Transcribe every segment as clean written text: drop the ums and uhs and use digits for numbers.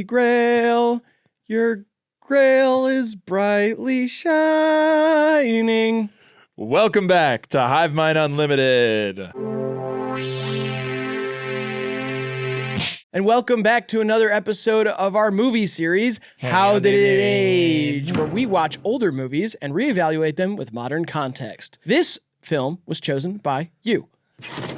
Grail, your Grail is brightly shining. Welcome back to HIVEMIND Unlimited. And welcome back to another episode of our movie series, How Did It Age? Where we watch older movies and reevaluate them with modern context. This film was chosen by you.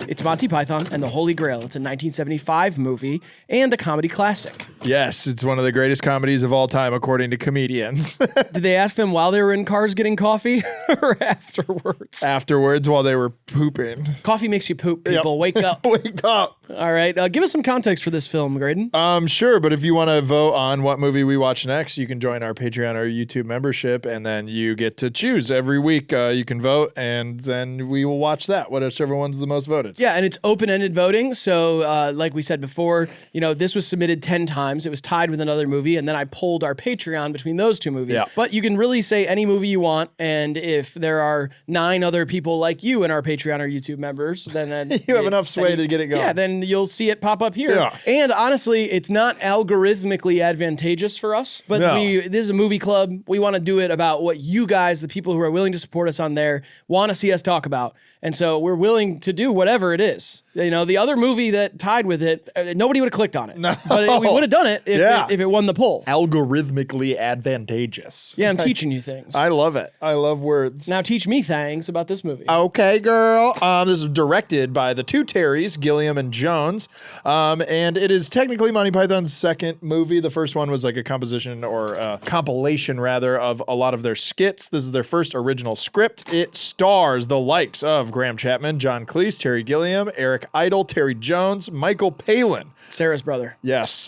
It's Monty Python and the Holy Grail. It's a 1975 movie and a comedy classic. Yes, it's one of the greatest comedies of all time, according to comedians. Did they ask them while they were in cars getting coffee or afterwards? Afterwards, while they were pooping. Coffee makes you poop, people. Yep. Wake up. Wake up. All right. Give us some context for this film, Graydon. Sure, but if you want to vote on what movie we watch next, you can join our Patreon or YouTube membership, and then you get to choose every week. You can vote, and then we will watch that, whichever one's the most voted. Yeah, and it's open-ended voting. So like we said before, this was submitted 10 times. It was tied with another movie, and then I polled our Patreon between those two movies. Yeah. But you can really say any movie you want, and if there are 9 other people like you in our Patreon or YouTube members, then you have enough sway to get it going. Yeah, then you'll see it pop up here. Yeah. And honestly, it's not algorithmically advantageous for us, but this is a movie club. We want to do it about what you guys, the people who are willing to support us on there, want to see us talk about. And so we're willing to do whatever it is. The other movie that tied with it, nobody would have clicked on it. No. But we would have done it if it won the poll. Algorithmically advantageous. Yeah, I'm teaching you things. I love it. I love words. Now teach me things about this movie. Okay, girl. This is directed by the two Terrys, Gilliam and Jones. And it is technically Monty Python's second movie. The first one was like a composition or a compilation, rather, of a lot of their skits. This is their first original script. It stars the likes of Graham Chapman, John Cleese, Terry Gilliam, Eric Idle, Terry Jones, Michael Palin. Sarah's brother. Yes.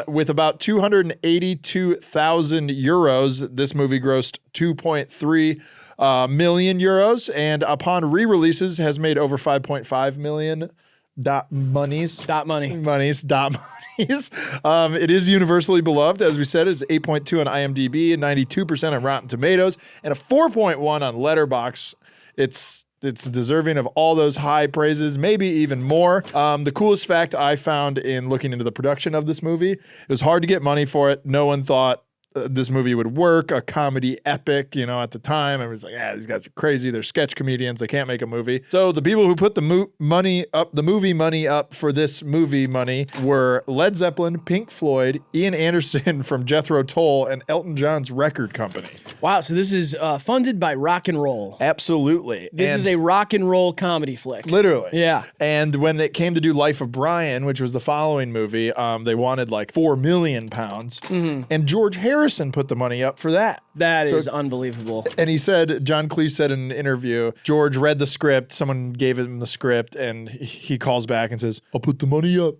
With about 282,000 euros, this movie grossed 2.3 million euros, and upon re-releases has made over 5.5 million monies. It is universally beloved, as we said. It's 8.2 on IMDb, and 92% on Rotten Tomatoes, and a 4.1 on letterboxd. It's deserving of all those high praises, maybe even more. The coolest fact I found in looking into the production of this movie, it was hard to get money for it. No one thought this movie would work, a comedy epic, at the time. I was like, these guys are crazy. They're sketch comedians. They can't make a movie. So the people who put the movie money up for this movie money were Led Zeppelin, Pink Floyd, Ian Anderson from Jethro Tull, and Elton John's record company. Wow, so this is funded by rock and roll. Absolutely. This is a rock and roll comedy flick. Literally. Yeah. And when it came to do Life of Brian, which was the following movie, they wanted like £4 million. Mm-hmm. And George Harrison put the money up for that. That is unbelievable. And John Cleese said in an interview, George read the script, someone gave him the script, and he calls back and says, "I'll put the money up."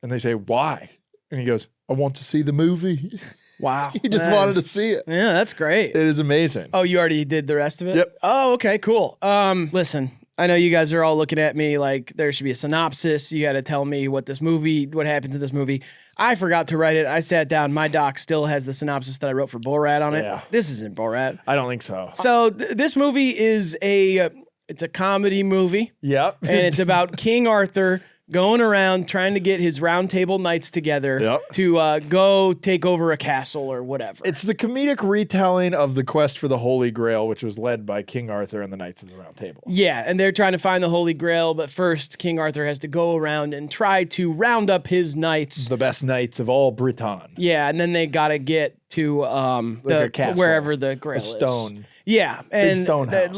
And they say, "Why?" And he goes, "I want to see the movie." Wow. He just wanted to see it. Yeah, that's great. It is amazing. Oh, you already did the rest of it? Yep. Oh, okay, cool. Listen, I know you guys are all looking at me like there should be a synopsis. You got to tell me what happens in this movie. I forgot to write it. I sat down. My doc still has the synopsis that I wrote for Borat on it. Yeah. This isn't Borat. I don't think so. So this movie is it's a comedy movie. Yep. And it's about King Arthur going around trying to get his round table knights together to go take over a castle or whatever. It's the comedic retelling of the quest for the Holy Grail, which was led by King Arthur and the Knights of the Round Table. Yeah, and they're trying to find the Holy Grail, but first King Arthur has to go around and try to round up his knights. The best knights of all Britain. Yeah, and then they got to get to wherever the Grail is. Stone. Yeah, and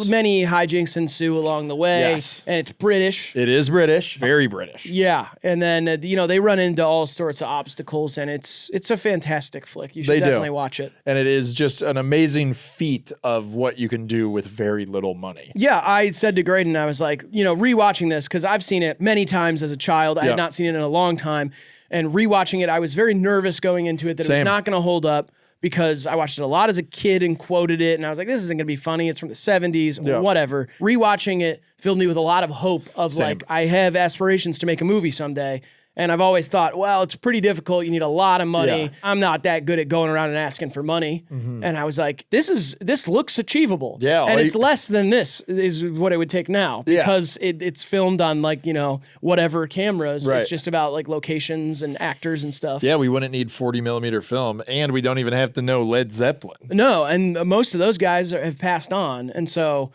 many hijinks ensue along the way. Yes. And it's British. It is British. Very British. Yeah, and then they run into all sorts of obstacles, and it's a fantastic flick. You should definitely watch it. And it is just an amazing feat of what you can do with very little money. Yeah, I said to Graydon, I was like, rewatching this, because I've seen it many times as a child. I had not seen it in a long time. And rewatching it, I was very nervous going into it that it was not going to hold up, because I watched it a lot as a kid and quoted it, and I was like, this isn't going to be funny. It's from the 70s, whatever. Rewatching it filled me with a lot of hope of like, I have aspirations to make a movie someday. And I've always thought, well, it's pretty difficult. You need a lot of money. Yeah. I'm not that good at going around and asking for money. And I was like, this looks achievable. Yeah, and like- it's less than this is what it would take now because it's filmed on like, whatever cameras. Right. It's just about like locations and actors and stuff. Yeah, we wouldn't need 40 millimeter film, and we don't even have to know Led Zeppelin. No, and most of those guys have passed on. And so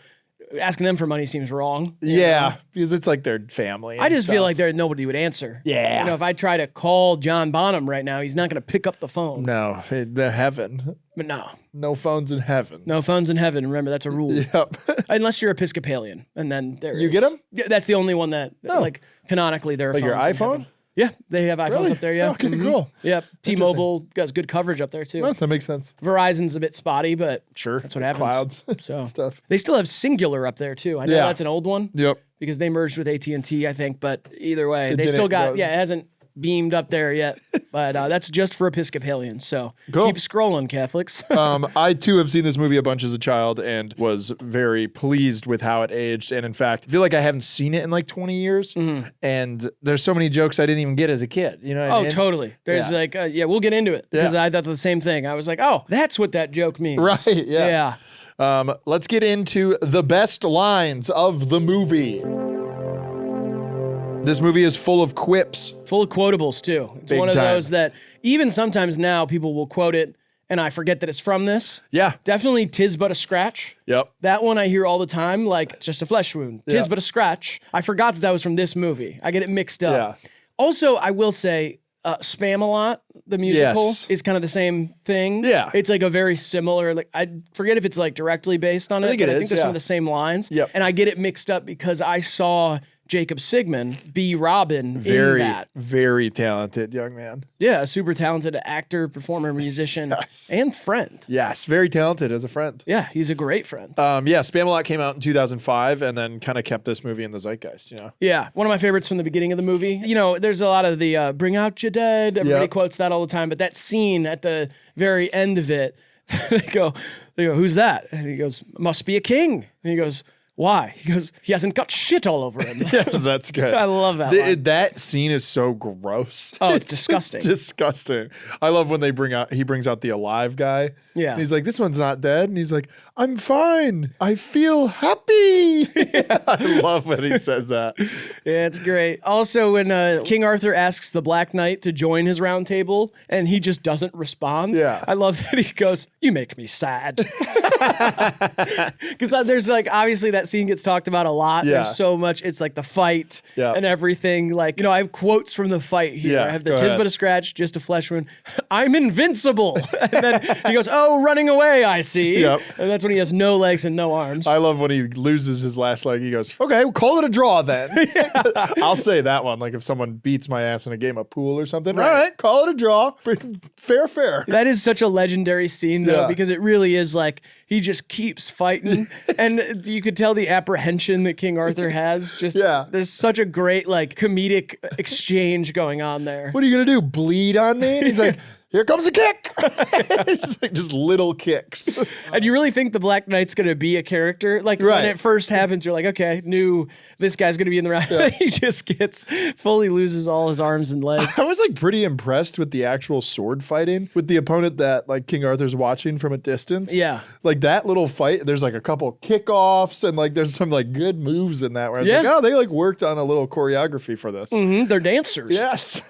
asking them for money seems wrong. you know? Because it's like their family. I just feel like nobody would answer. Yeah. If I try to call John Bonham right now, he's not going to pick up the phone. No, the heaven. But no. No phones in heaven. No phones in heaven. Remember, that's a rule. Yep. Unless you're Episcopalian. And then You get 'em? Yeah, that's the only one that, like, canonically, there are Like phones your in iPhone? heaven. Yeah, they have iPhones Really? up there, yeah. Okay, cool. Yep. T-Mobile has good coverage up there, too. Well, that makes sense. Verizon's a bit spotty, but Sure. that's what happens. Clouds. So Stuff. They still have Singular up there, too. I know Yeah. that's an old one. Yep. Because they merged with AT&T, I think, but either way, It they didn't still got, go- it hasn't beamed up there yet, but that's just for Episcopalians, so Cool. keep scrolling, Catholics. I too have seen this movie a bunch as a child and was very pleased with how it aged. And in fact, I feel like I haven't seen it in like 20 years. And there's so many jokes I didn't even get as a kid. You know what I Oh, mean? totally. There's Yeah. like, we'll get into it, because Yeah. I thought the same thing. I was like, oh, that's what that joke means. Right, yeah. Let's get into the best lines of the movie. This movie is full of quips. Full of quotables, too. It's Big one of time. those that even sometimes now people will quote it, and I forget that it's from this. Yeah. Definitely "'Tis but a scratch." Yep. That one I hear all the time, like, just a flesh wound. "'Tis Yeah. but a scratch." I forgot that was from this movie. I get it mixed up. Yeah. Also, I will say, Spam-A-Lot, the musical, Yes. is kind of the same thing. Yeah. It's like a very similar, like, I forget if it's like directly based on it, think but it I is, think there's some yeah. of the same lines. Yep. And I get it mixed up because I saw Jacob Sigmund be Robin in Very, that. very talented young man. Yeah, a super talented actor, performer, musician, Yes. and friend. Yes, very talented as a friend. Yeah, he's a great friend. Yeah, Spam-A-Lot came out in 2005 and then kind of kept this movie in the zeitgeist, you know? Yeah, one of my favorites from the beginning of the movie. There's a lot of the bring out your dead. Everybody Yep. quotes that all the time. But that scene at the very end of it, they go, who's that? And he goes, must be a king. And he goes, why? He goes, he hasn't got shit all over him. Yes, that's good. I love that line. That scene is so gross. Oh, it's disgusting. Disgusting. I love when he brings out the alive guy. Yeah. And he's like, this one's not dead. And he's like, I'm fine. I feel happy. I love when he says that. Yeah, it's great. Also, when King Arthur asks the Black Knight to join his round table and he just doesn't respond. Yeah. I love that he goes, you make me sad. Because there's like, obviously that scene gets talked about a lot. Yeah. There's so much. It's like the fight Yeah. and everything. Like, I have quotes from the fight here. Yeah, I have the go "'Tis ahead. but a scratch, just a flesh wound. I'm invincible." And then he goes, "Oh, running away, I see." Yep. And that's when he has no legs and no arms. I love when he loses his last leg. He goes, okay, we'll call it a draw then. I'll say that one. Like if someone beats my ass in a game of pool or something. Right. All right, call it a draw. Fair. That is such a legendary scene, though, Yeah. because it really is like he just keeps fighting, and you could tell the apprehension that King Arthur has. Just Yeah. there's such a great like comedic exchange going on there. What are you going to do? Bleed on me? And he's like, here comes a kick. It's like just little kicks. And you really think the Black Knight's gonna be a character? Like Right. when it first happens, you're like, okay, knew this guy's gonna be in the round. He just fully loses all his arms and legs. I was like pretty impressed with the actual sword fighting with the opponent that like King Arthur's watching from a distance. Yeah. Like that little fight, there's like a couple kickoffs and like there's some like good moves in that where I was Yeah. like, oh, they like worked on a little choreography for this. They're dancers. Yes.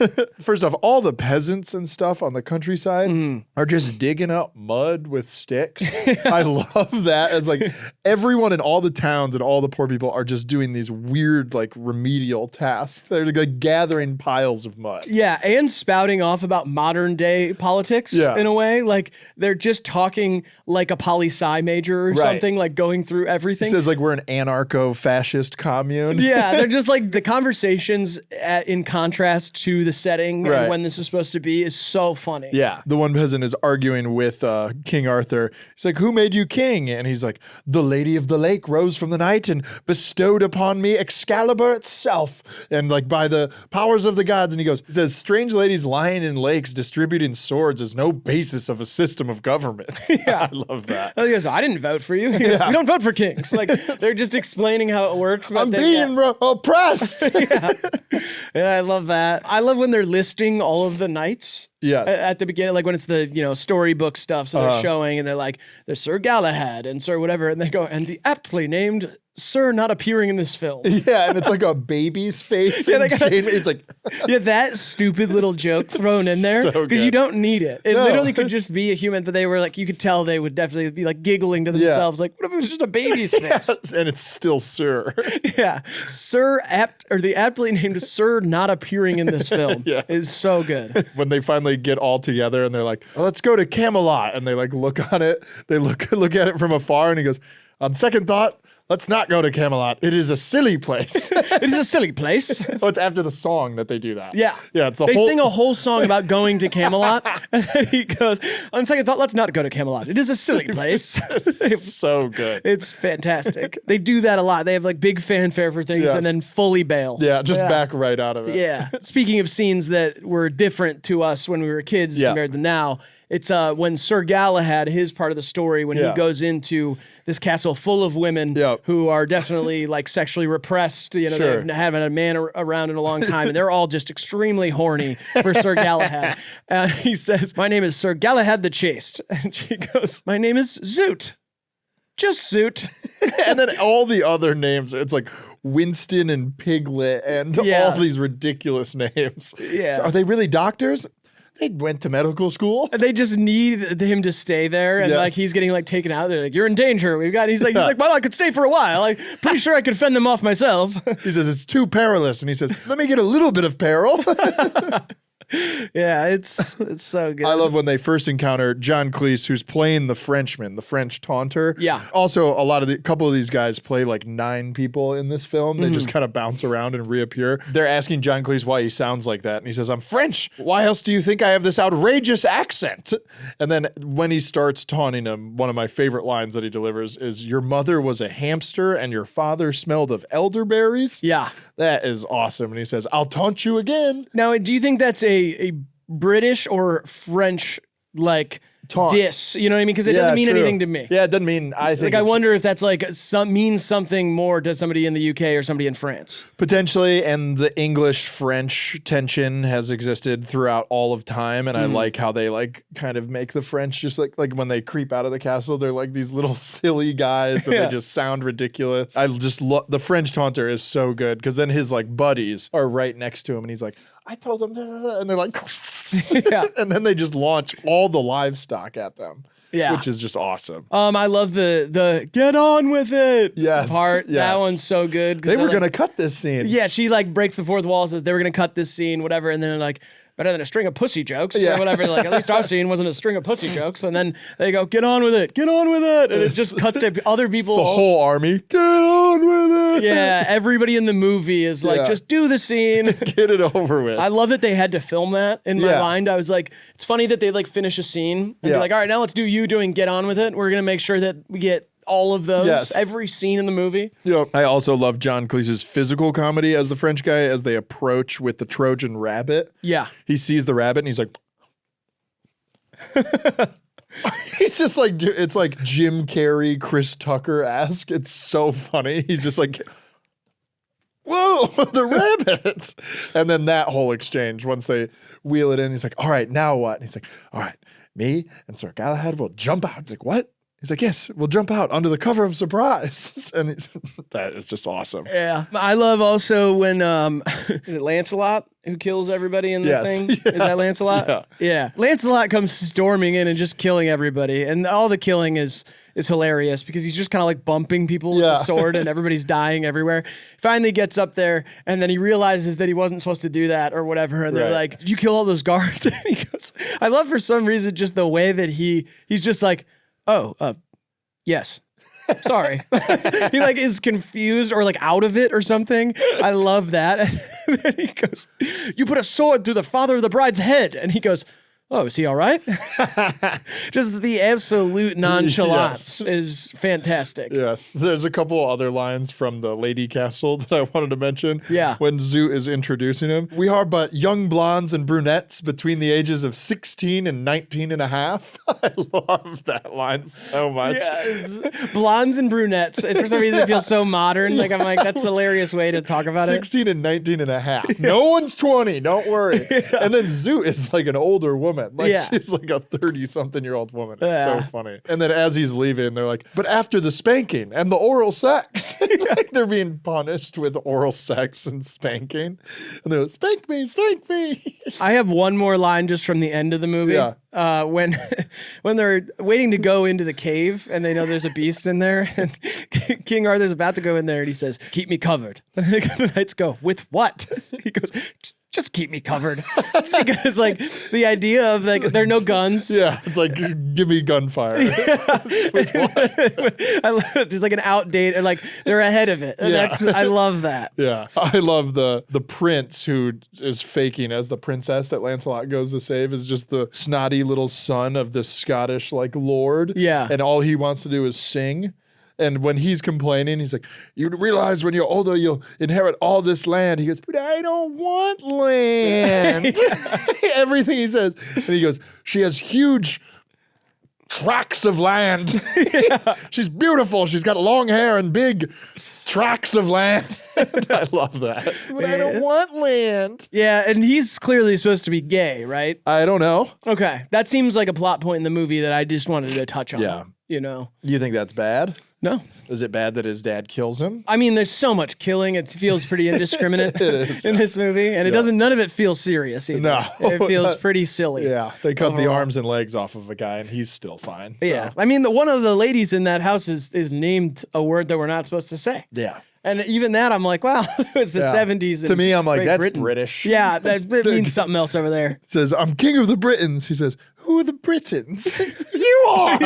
First off, all the peasants and stuff on the countryside are just digging up mud with sticks. I love that. As like everyone in all the towns and all the poor people are just doing these weird like remedial tasks. They're like gathering piles of mud. Yeah, and spouting off about modern day politics Yeah. in a way. Like they're just talking like a poli-sci major or Right. something, like going through It everything. says like we're an anarcho-fascist commune. Yeah, they're just like the conversations in contrast to the setting Right. and when this is supposed to be is so funny. Yeah. The one peasant is arguing with King Arthur. He's like, who made you king? And he's like, the lady of the lake rose from the night and bestowed upon me Excalibur itself, and like by the powers of the gods. And he says, strange ladies lying in lakes distributing swords is no basis of a system of government. Yeah. I love that. He goes, I didn't vote for you. He goes, we don't vote for kings. Like, they're just explaining how it works. But I'm being oppressed. Yeah, I love that. I love when they're listing all of the knights. Yeah. At the beginning, like when it's the, storybook stuff. So they're showing and they're like, there's Sir Galahad and Sir whatever. And they go, and the aptly named Sir not appearing in this film. Yeah, and it's like a baby's face. Yeah, it's like yeah, that stupid little joke thrown in there because you don't need it. It literally could just be a human, but they were like, you could tell they would definitely be like giggling to themselves, like, what if it was just a baby's face? And it's still Sir. Yeah, the aptly named Sir not appearing in this film is so good. When they finally get all together and they're like, let's go to Camelot, and they like look on it, they look at it from afar, and he goes, on second thought, let's not go to Camelot. It is a silly place. It is a silly place. Oh, it's after the song that they do that. Yeah. Yeah, it's they sing a whole song about going to Camelot. And then he goes, on second thought, let's not go to Camelot. It is a silly place. It's so good. It's fantastic. They do that a lot. They have like big fanfare for things and then fully bail. Yeah, just back right out of it. Yeah. Speaking of scenes that were different to us when we were kids compared to now, it's when Sir Galahad, his part of the story, when he goes into this castle full of women who are definitely like sexually repressed. They haven't had a man around in a long time, and they're all just extremely horny for Sir Galahad. And he says, my name is Sir Galahad the Chaste. And she goes, my name is Zoot. Just Zoot. And then all the other names, it's like Winston and Piglet and all these ridiculous names. Yeah. So are they really doctors? They went to medical school. They just need him to stay there, and like he's getting like taken out. They're like, "You're in danger." He's like, "Well, I could stay for a while. Like, pretty sure I could fend them off myself." He says it's too perilous, and he says, "Let me get a little bit of peril." Yeah, it's so good. I love when they first encounter John Cleese, who's playing the Frenchman, the French taunter. Yeah. Also, a couple of these guys play like 9 people in this film. They just kind of bounce around and reappear. They're asking John Cleese why he sounds like that, and he says, "I'm French. Why else do you think I have this outrageous accent?" And then when he starts taunting him, one of my favorite lines that he delivers is, "Your mother was a hamster, and your father smelled of elderberries." Yeah. That is awesome. And he says, "I'll taunt you again." Now, do you think that's a British or French like taunt? Diss, you know what I mean? Because it doesn't mean anything to me. Yeah, it doesn't mean. I think I wonder if that's like means something more to somebody in the UK or somebody in France. Potentially, and the English-French tension has existed throughout all of time, and I like how they like kind of make the French just like when they creep out of the castle, they're like these little silly guys, and they just sound ridiculous. I just love the French taunter is so good because then his like buddies are right next to him, and he's like, "I told them," and they're like, and then they just launch all the livestock at them. Yeah, which is just awesome. I love the get on with it part. Yes. That one's so good. They were gonna cut this scene. Yeah, she like breaks the fourth wall, says they were gonna cut this scene, whatever, and then like, better than a string of pussy jokes or whatever. Like, at least our scene wasn't a string of pussy jokes. And then they go, get on with it. Get on with it. And it just cuts to other people. It's the whole army. Get on with it. Yeah. Everybody in the movie is like, just do the scene. Get it over with. I love that they had to film that in my mind. I was like, it's funny that they like finish a scene and be like, all right, now let's do you doing get on with it. We're going to make sure that we get all of those, every scene in the movie. Yep. I also love John Cleese's physical comedy as the French guy as they approach with the Trojan rabbit. Yeah. He sees the rabbit and he's like, he's just like, it's like Jim Carrey, Chris Tucker-esque. It's so funny. He's just like, whoa, the rabbit. And then that whole exchange, once they wheel it in, he's like, all right, now what? And he's like, all right, me and Sir Galahad will jump out. He's like, what? He's like, yes, we'll jump out under the cover of surprise. And that is just awesome. Yeah. I love also when, is it Lancelot who kills everybody in the thing? Is that Lancelot? Yeah. Lancelot comes storming in and just killing everybody. And all the killing is hilarious because he's just kind of like bumping people with the sword and everybody's dying everywhere. Finally gets up there and then he realizes that he wasn't supposed to do that or whatever. And they're like, did you kill all those guards? And he goes, I love for some reason just the way that he's just like, yes. Sorry. He like is confused or like out of it or something. I love that. And then he goes, you put a sword through the father of the bride's head. And he goes, Oh, is he all right? Just the absolute nonchalance is fantastic. Yes. There's a couple other lines from the Lady Castle that I wanted to mention. Yeah. When Zoot is introducing him. We are but young blondes and brunettes between the ages of 16 and 19 and a half. I love that line so much. Yes. Blondes and brunettes. For some reason, it feels so modern. Like, I'm like, that's a hilarious way to talk about 16 and 19 and a half. No one's 20. Don't worry. Yeah. And then Zoot is like an older woman. Like she's like a 30-something-year-old woman. It's so funny. And then as he's leaving, they're like, but after the spanking and the oral sex, like they're being punished with oral sex and spanking. And they're like, spank me, spank me. I have one more line just from the end of the movie. Yeah. When they're waiting to go into the cave and they know there's a beast in there, and King Arthur's about to go in there and he says, keep me covered. And the knights go, with what? He goes, just keep me covered. It's because like the idea of like there are no guns. Yeah, it's like give me gunfire. With what? There's like an outdated, like they're ahead of it. And I love that. Yeah, I love the prince who is faking as the princess that Lancelot goes to save is just the snotty little son of this Scottish like lord. Yeah, and all he wants to do is sing. And when he's complaining, he's like, you realize when you're older, you'll inherit all this land. He goes, but I don't want land. Everything he says. And he goes, she has huge tracts of land. She's beautiful. She's got long hair and big tracts of land. I love that. But I don't want land. Yeah, and he's clearly supposed to be gay, right? I don't know. Okay. That seems like a plot point in the movie that I just wanted to touch on. Yeah. You know? You think that's bad? No. Is it bad that his dad kills him? I mean, there's so much killing. It feels pretty indiscriminate in this movie. And it doesn't, none of it feels serious either. No. It feels pretty silly. Yeah. They cut the arms and legs off of a guy and he's still fine. So. Yeah. I mean, one of the ladies in that house is named a word that we're not supposed to say. Yeah. And even that, I'm like, wow, it was the 70s. To me, I'm like, that's Britain. British. Yeah, that means something else over there. It says, I'm king of the Britons. He says, who are the Britons? You are.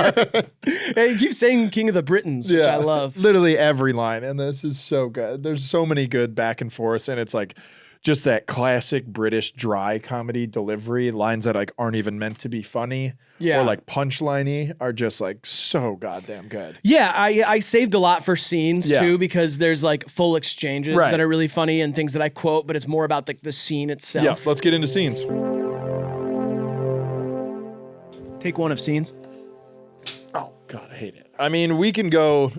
Yeah, you keep saying king of the Britons, which I love. Literally every line. And this is so good. There's so many good back and forths. And it's like just that classic British dry comedy delivery. Lines that like aren't even meant to be funny. Yeah. Or like punchline-y are just like so goddamn good. Yeah, I saved a lot for scenes too, because there's like full exchanges that are really funny and things that I quote, but it's more about like the scene itself. Yeah, let's get into scenes. Take one of scenes. Oh, God, I hate it. I mean, we can go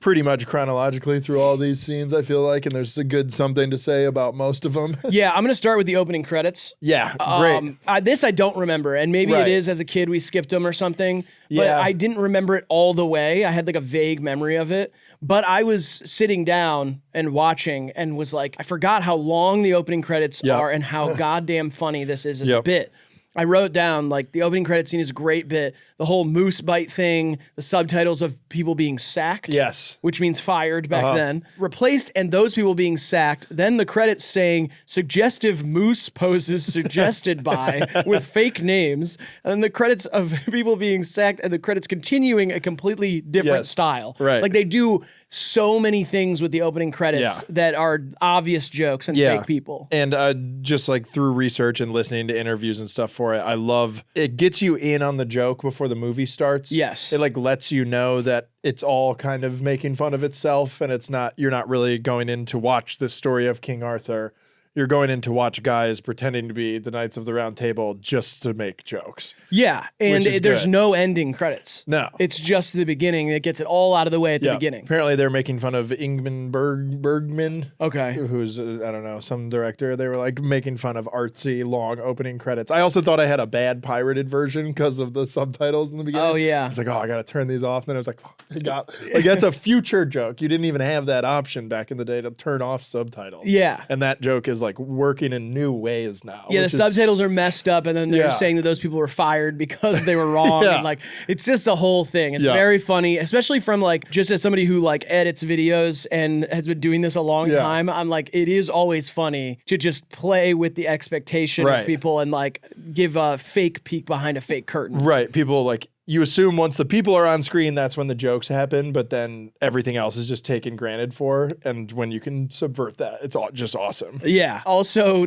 pretty much chronologically through all these scenes, I feel like, and there's a good something to say about most of them. Yeah, I'm going to start with the opening credits. Yeah, great. This I don't remember, and maybe it is as a kid we skipped them or something, but I didn't remember it all the way. I had like a vague memory of it, but I was sitting down and watching and was like, I forgot how long the opening credits are and how goddamn funny this is as a bit. I wrote down, like, the opening credit scene is a great bit. The whole moose bite thing, the subtitles of people being sacked. Yes. Which means fired back then. Replaced and those people being sacked. Then the credits saying suggestive moose poses suggested by with fake names. And then the credits of people being sacked and the credits continuing a completely different style. Right. Like, they do so many things with the opening credits that are obvious jokes and fake people. And just like through research and listening to interviews and stuff for it, I love it gets you in on the joke before the movie starts. Yes. It like lets you know that it's all kind of making fun of itself and you're not really going in to watch the story of King Arthur. You're going in to watch guys pretending to be the Knights of the Round Table just to make jokks. Yeah, and there's no ending credits. No. It's just the beginning. It gets it all out of the way at the beginning. Apparently they're making fun of Ingmar Bergman. Okay. Who's, I don't know, some director. They were like making fun of artsy, long opening credits. I also thought I had a bad pirated version because of the subtitles in the beginning. Oh, yeah. I was like, I got to turn these off. And then I was like, like that's a future joke. You didn't even have that option back in the day to turn off subtitles. Yeah. And that joke is like working in new ways now. Yeah, the subtitles are messed up, and then they're saying that those people were fired because they were wrong. And like, it's just a whole thing. It's very funny, especially from like, just as somebody who like edits videos and has been doing this a long time, I'm like, it is always funny to just play with the expectation of people and like give a fake peek behind a fake curtain. Right. People like you assume once the people are on screen, that's when the jokes happen, but then everything else is just taken granted for. And when you can subvert that, it's just awesome. Yeah. Also,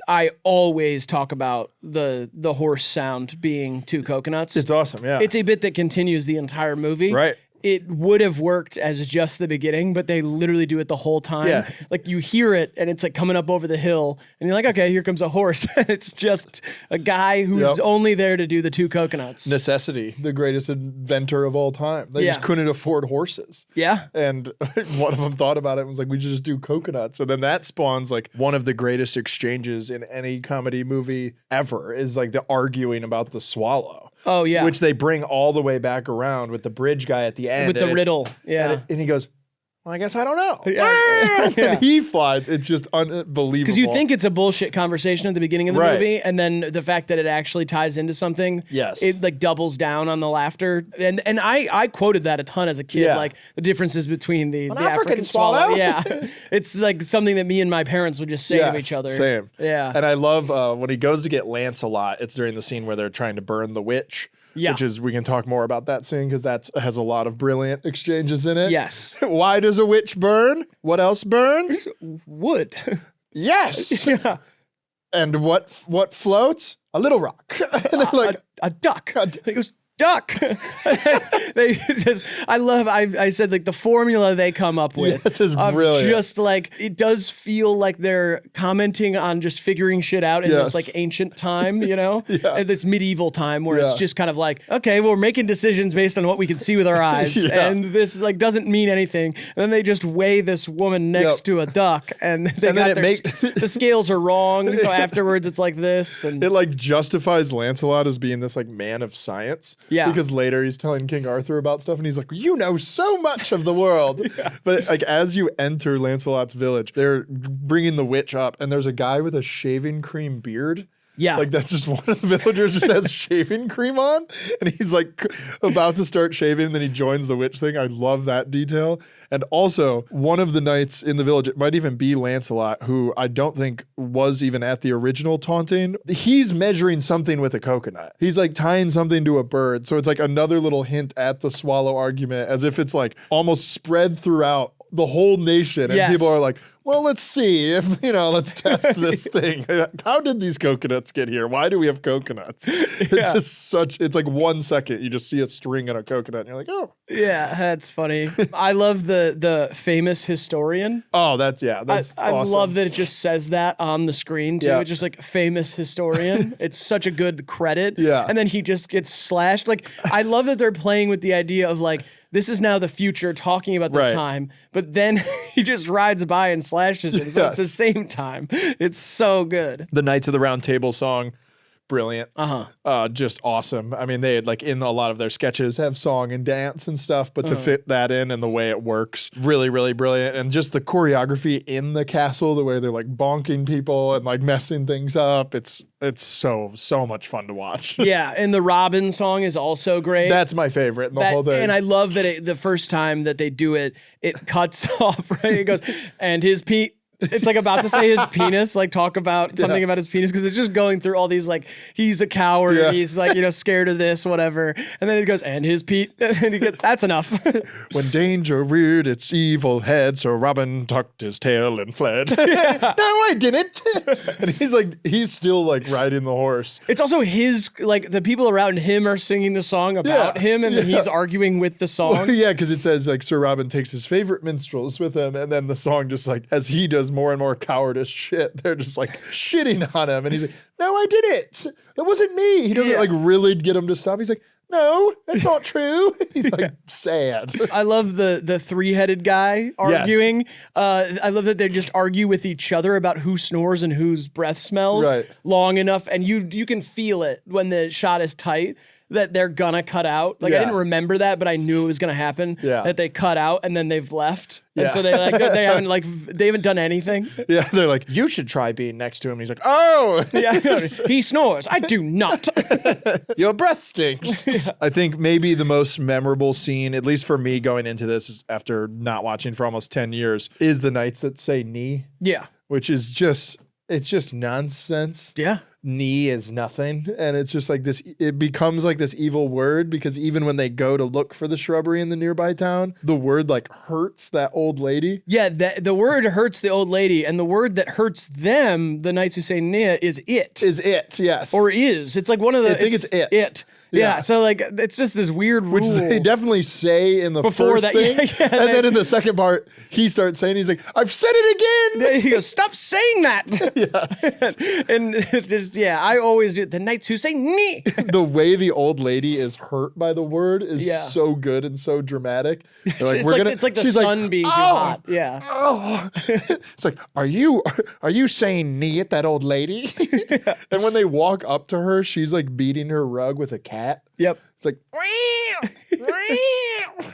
I always talk about the horse sound being two coconuts. It's awesome, yeah. It's a bit that continues the entire movie. Right. It would have worked as just the beginning, but they literally do it the whole time. Yeah. Like you hear it and it's like coming up over the hill and you're like, okay, here comes a horse. It's just a guy who's only there to do the two coconuts. Necessity, the greatest inventor of all time. They just couldn't afford horses. Yeah. And one of them thought about it and was like, we should just do coconuts. And then that spawns like one of the greatest exchanges in any comedy movie ever is like the arguing about the swallow. Oh, yeah. Which they bring all the way back around with the bridge guy at the end. With the riddle. Yeah. And he goes, well, I guess I don't know. Yeah. And he flies. It's just unbelievable. Because you think it's a bullshit conversation at the beginning of the movie, and then the fact that it actually ties into something, it like doubles down on the laughter. And I quoted that a ton as a kid, like the differences between the African swallow. Yeah. It's like something that me and my parents would just say to each other. Same. Yeah. And I love when he goes to get Lancelot, it's during the scene where they're trying to burn the witch. Yeah. Which is, we can talk more about that scene because that has a lot of brilliant exchanges in it. Yes. Why does a witch burn? What else burns? Wood. Yes. Yeah. And what floats? A little rock. And they're like, a duck. It goes, duck. I said like the formula they come up with. This is brilliant. Just like, it does feel like they're commenting on just figuring shit out in this like ancient time, you know? And this medieval time where it's just kind of like, okay, well, we're making decisions based on what we can see with our eyes. And this like doesn't mean anything. And then they just weigh this woman next to a duck and the scales are wrong. So afterwards it's like this. And it like justifies Lancelot as being this like man of science. Yeah. Because later he's telling King Arthur about stuff and he's like, you know so much of the world. But like as you enter Lancelot's village, they're bringing the witch up and there's a guy with a shaving cream beard. Yeah. Like that's just one of the villagers just has shaving cream on and he's like about to start shaving and then he joins the witch thing. I love that detail. And also one of the knights in the village, it might even be Lancelot, who I don't think was even at the original taunting. He's measuring something with a coconut. He's like tying something to a bird. So it's like another little hint at the swallow argument as if it's like almost spread throughout the whole nation. And people are like, well, let's see if, let's test this thing. How did these coconuts get here? Why do we have coconuts? It's just it's like 1 second. You just see a string and a coconut and you're like, oh. Yeah, that's funny. I love the famous historian. Oh, that's awesome. I love that it just says that on the screen too. It's just like famous historian. It's such a good credit. Yeah. And then he just gets slashed. Like, I love that they're playing with the idea of like, this is now the future talking about this time, but then he just rides by and slashes him. So at the same time, it's so good. The Knights of the Round Table song, brilliant. Just awesome. I mean, they had like in a lot of their sketches have song and dance and stuff, but to fit that in and the way it works, really, really brilliant. And just the choreography in the castle, the way they're like bonking people and like messing things up. It's so much fun to watch. Yeah, and the Robin song is also great. That's my favorite in the whole thing. And I love that the first time that they do it, it cuts off, right? It goes, and his Pete. It's like about to say his penis, like talk about something about his penis, because it's just going through all these like, he's a coward, he's like, scared of this, whatever. And then it goes, and his Pete, and he gets, that's enough. When danger reared its evil head, so Robin tucked his tail and fled. No, I didn't. And he's still like riding the horse. It's also his, like the people around him are singing the song about him, and then he's arguing with the song. Well, yeah, because it says like Sir Robin takes his favorite minstrels with him, and then the song just like, as he does more and more cowardice shit, they're just like shitting on him, and he's like, no, I did it. That wasn't me. He doesn't like really get him to stop. He's like, no, that's not true. He's like sad. I love the three-headed guy arguing. I love that they just argue with each other about who snores and whose breath smells long enough, and you can feel it when the shot is tight that they're gonna cut out. Like I didn't remember that, but I knew it was gonna happen. Yeah. That they cut out and then they've left. And so they haven't done anything. Yeah, they're like, you should try being next to him. He's like, oh, he snores. I do not. Your breath stinks. I think maybe the most memorable scene, at least for me going into this after not watching for almost 10 years, is the Knights that say knee. Yeah. Which is just, it's just nonsense. Yeah. knee is nothing. And it's just like this, it becomes like this evil word because even when they go to look for the shrubbery in the nearby town, the word like hurts that old lady. Yeah, the word hurts the old lady, and the word that hurts them, the knights who say Nia, is it. Is it, yes. Or is. It's like one of the... I think it's it. It. Yeah, so like it's just this weird rule. Which they definitely say in the first thing. Yeah, and then in the second part, he starts saying, he's like, I've said it again. He goes, stop saying that. Yes. And just, I always do. The knights who say me. The way the old lady is hurt by the word is so good and so dramatic. Like, it's like the sun being too hot. Yeah. Oh. It's like, are you saying knee at that old lady? And when they walk up to her, she's like beating her rug with a cat. Yep. It's like,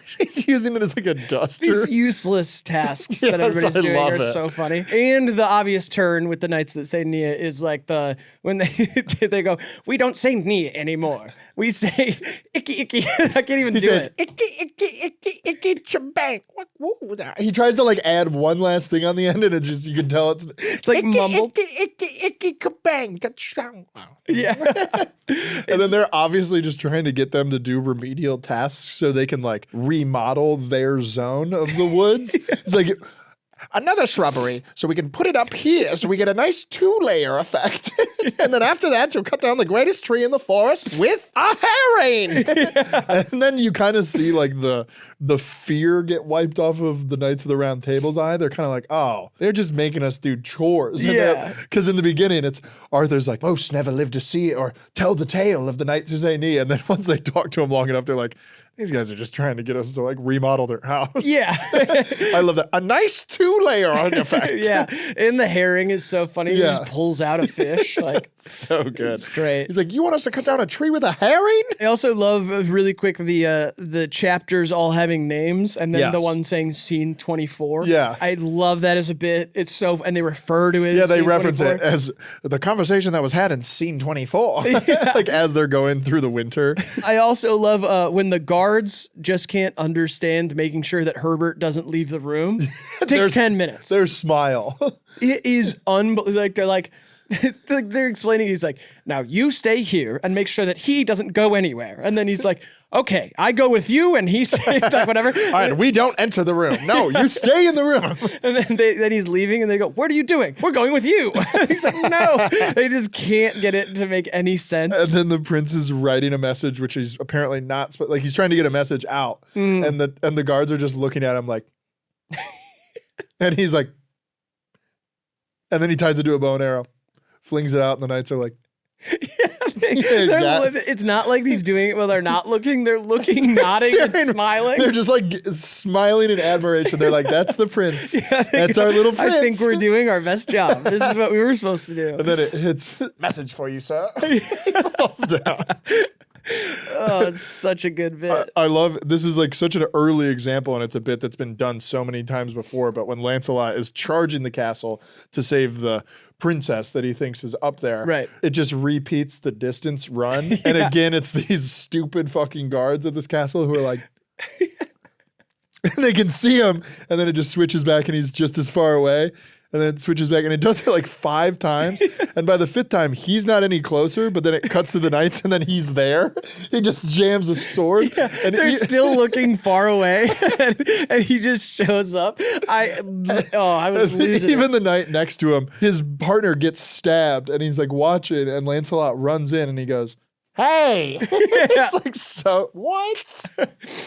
she's using it as like a duster. These useless tasks that everybody's doing are so funny. And the obvious turn with the knights that say Nia is like when they go, we don't say Nia anymore. We say icky icky. I can't even do it. Icky icky icky icky chabang. He tries to like add one last thing on the end, and it just, you can tell it's like mumbled. Icky icky icky kabang. Yeah. And then they're obviously just trying to get them to do remedial tasks so they can like remodel their zone of the woods. It's like, another shrubbery, so we can put it up here so we get a nice 2-layer effect. And then after that, you'll cut down the greatest tree in the forest with a herring. And then you kind of see like the fear get wiped off of the Knights of the Round Table's eye. They're kind of like, oh, they're just making us do chores. Yeah. Because in the beginning, it's Arthur's like, most never live to see it or tell the tale of the Knights who say knee. And then once they talk to him long enough, they're like, these guys are just trying to get us to like remodel their house. Yeah. I love that. A nice 2-layer effect. Yeah. And the herring is so funny. He just pulls out a fish. Like, so good. It's great. He's like, you want us to cut down a tree with a herring? I also love really quick the chapters all having names and then the one saying scene 24. Yeah. I love that as a bit. It's so, and they refer to it as they scene reference 24. it as the conversation that was had in scene 24. Like as they're going through the winter. I also love when the guards just can't understand making sure that Herbert doesn't leave the room. It takes 10 minutes. Their smile. It is unbelievable. They're explaining, he's like, now you stay here and make sure that he doesn't go anywhere. And then he's like, okay, I go with you. And he's like, whatever. All right, we don't enter the room. No, you stay in the room. And then he's leaving and they go, what are you doing? We're going with you. He's like, no. They just can't get it to make any sense. And then the prince is writing a message, which he's apparently not, like he's trying to get a message out. And the guards are just looking at him like, and he's like, and then he ties it to a bow and arrow. Flings it out, and the knights are like, it's not like he's doing it while they're not looking. They're looking, nodding, and smiling. They're just like smiling in admiration. They're like, that's the prince. That's our little prince. I think we're doing our best job. This is what we were supposed to do. And then it hits, message for you, sir. He falls down. Oh, it's such a good bit. I love, this is like such an early example, and it's a bit that's been done so many times before, but when Lancelot is charging the castle to save the princess that he thinks is up there, right, it just repeats the distance run. And again, it's these stupid fucking guards at this castle who are like, and they can see him, and then it just switches back and he's just as far away. And then it switches back, and it does it like 5 times. And by the 5th time, he's not any closer, but then it cuts to the knights, and then he's there. He just jams a sword. Yeah, and they're still looking far away, and he just shows up. I was losing Even the knight next to him, his partner gets stabbed, and he's like watching, and Lancelot runs in, and he goes, hey. It's like, so what?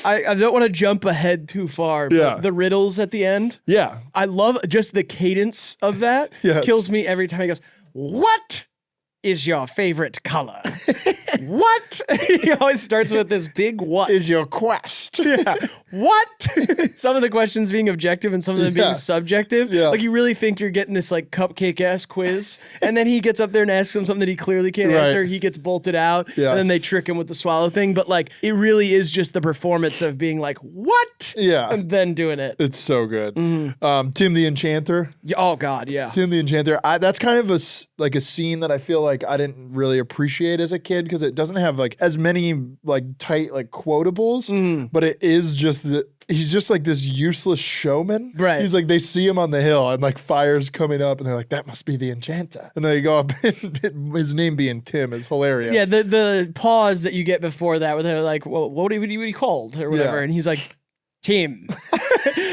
I don't want to jump ahead too far, but the riddles at the end. Yeah. I love just the cadence of that. Yes. Kills me every time he goes, what is your favorite color? What? He always starts with this big what. Is your quest? Yeah. What? Some of the questions being objective and some of them being subjective. Yeah. Like you really think you're getting this like cupcake-ass quiz. And then he gets up there and asks him something that he clearly can't answer. He gets bolted out. Yes. And then they trick him with the swallow thing. But like it really is just the performance of being like, what? Yeah. And then doing it. It's so good. Tim the Enchanter. Oh God, yeah. Tim the Enchanter. That's kind of a scene that I feel like like I didn't really appreciate as a kid because it doesn't have like as many like tight like quotables, but it is just he's just like this useless showman. Right. He's like, they see him on the hill and like fire's coming up and they're like, that must be the enchanter. And then they go up and his name being Tim is hilarious. Yeah, the pause that you get before that where they're like, well, what are you called or whatever. Yeah. And he's like, Tim.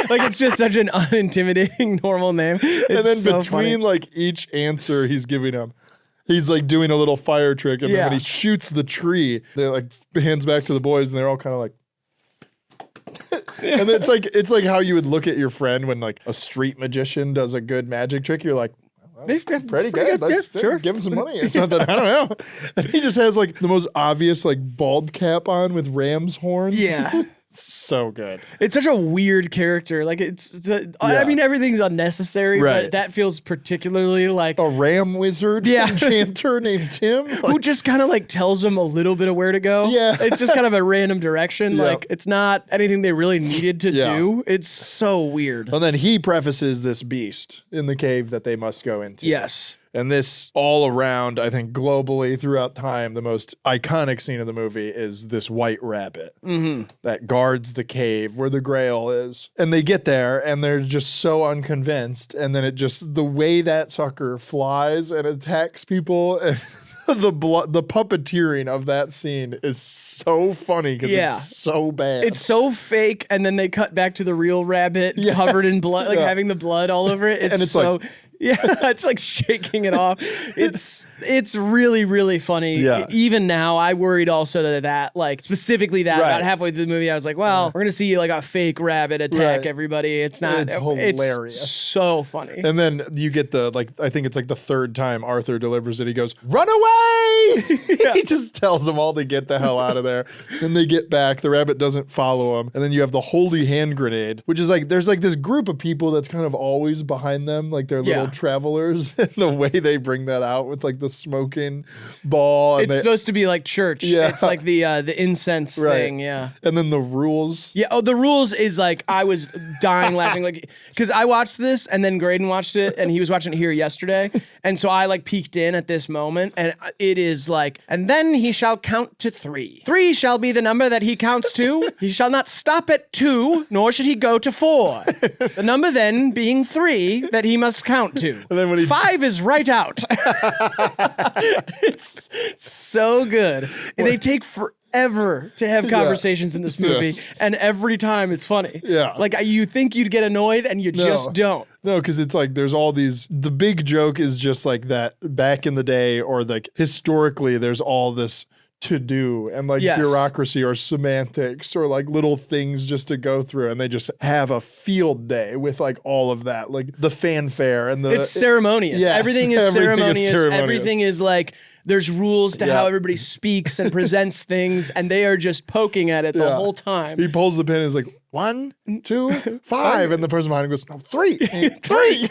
Like it's just such an unintimidating normal name. It's and then so between funny. like each answer he's giving him, he's like doing a little fire trick. And then when he shoots the tree, they're like hands back to the boys and they're all kind of like, and it's like how you would look at your friend when like a street magician does a good magic trick. You're like, well, pretty good. Yeah, sure. Give him some money or something. I don't know. And he just has like the most obvious like bald cap on with ram's horns. Yeah. So good. It's such a weird character. Like I mean, everything's unnecessary, but that feels particularly like a ram wizard enchanter named Tim. Who just kind of like tells him a little bit of where to go. Yeah. It's just kind of a random direction. Like it's not anything they really needed to do. It's so weird. And then he prefaces this beast in the cave that they must go into. Yes. And this all around, I think globally throughout time, the most iconic scene of the movie is this white rabbit that guards the cave where the Grail is. And they get there and they're just so unconvinced. And then the way that sucker flies and attacks people, the puppeteering of that scene is so funny because it's so bad. It's so fake. And then they cut back to the real rabbit covered in blood, like having the blood all over it. And it's so... like, yeah, it's like shaking it off. It's really, really funny. Yeah. Even now, I worried also that like specifically that about halfway through the movie, I was like, well, we're gonna see like a fake rabbit attack everybody. It's not. It's hilarious. It's so funny. And then you get I think it's like the third time Arthur delivers it. He goes, "Run away!" He just tells them all to get the hell out of there. Then they get back. The rabbit doesn't follow them. And then you have the holy hand grenade, which is like there's like this group of people that's kind of always behind them, like their little travelers, and the way they bring that out with like the smoking ball. And it's supposed to be like church. Yeah. It's like the incense thing. Yeah. And then the rules. Yeah. Oh, the rules is like I was dying laughing, like because I watched this and then Graydon watched it and he was watching it here yesterday, and so I like peeked in at this moment, and it is like, and then he shall count to 3. 3 shall be the number that he counts to. He shall not stop at 2, nor should he go to 4. The number then being 3 that he must count to. And then when 5 is right out. It's so good. They take forever to have conversations in this movie, and every time it's funny. Yeah. Like you think you'd get annoyed and you just don't. No, because it's like there's all these. The big joke is just like that back in the day, or like historically, there's all this to do and like bureaucracy or semantics or like little things just to go through, and they just have a field day with like all of that, like the fanfare and it's ceremonious. Yes, everything is ceremonious. Everything is like there's rules to how everybody speaks and presents things, and they are just poking at it the whole time. He pulls the pin and is like 1, 2, 5, and the person behind him goes, "Oh, 3, 3."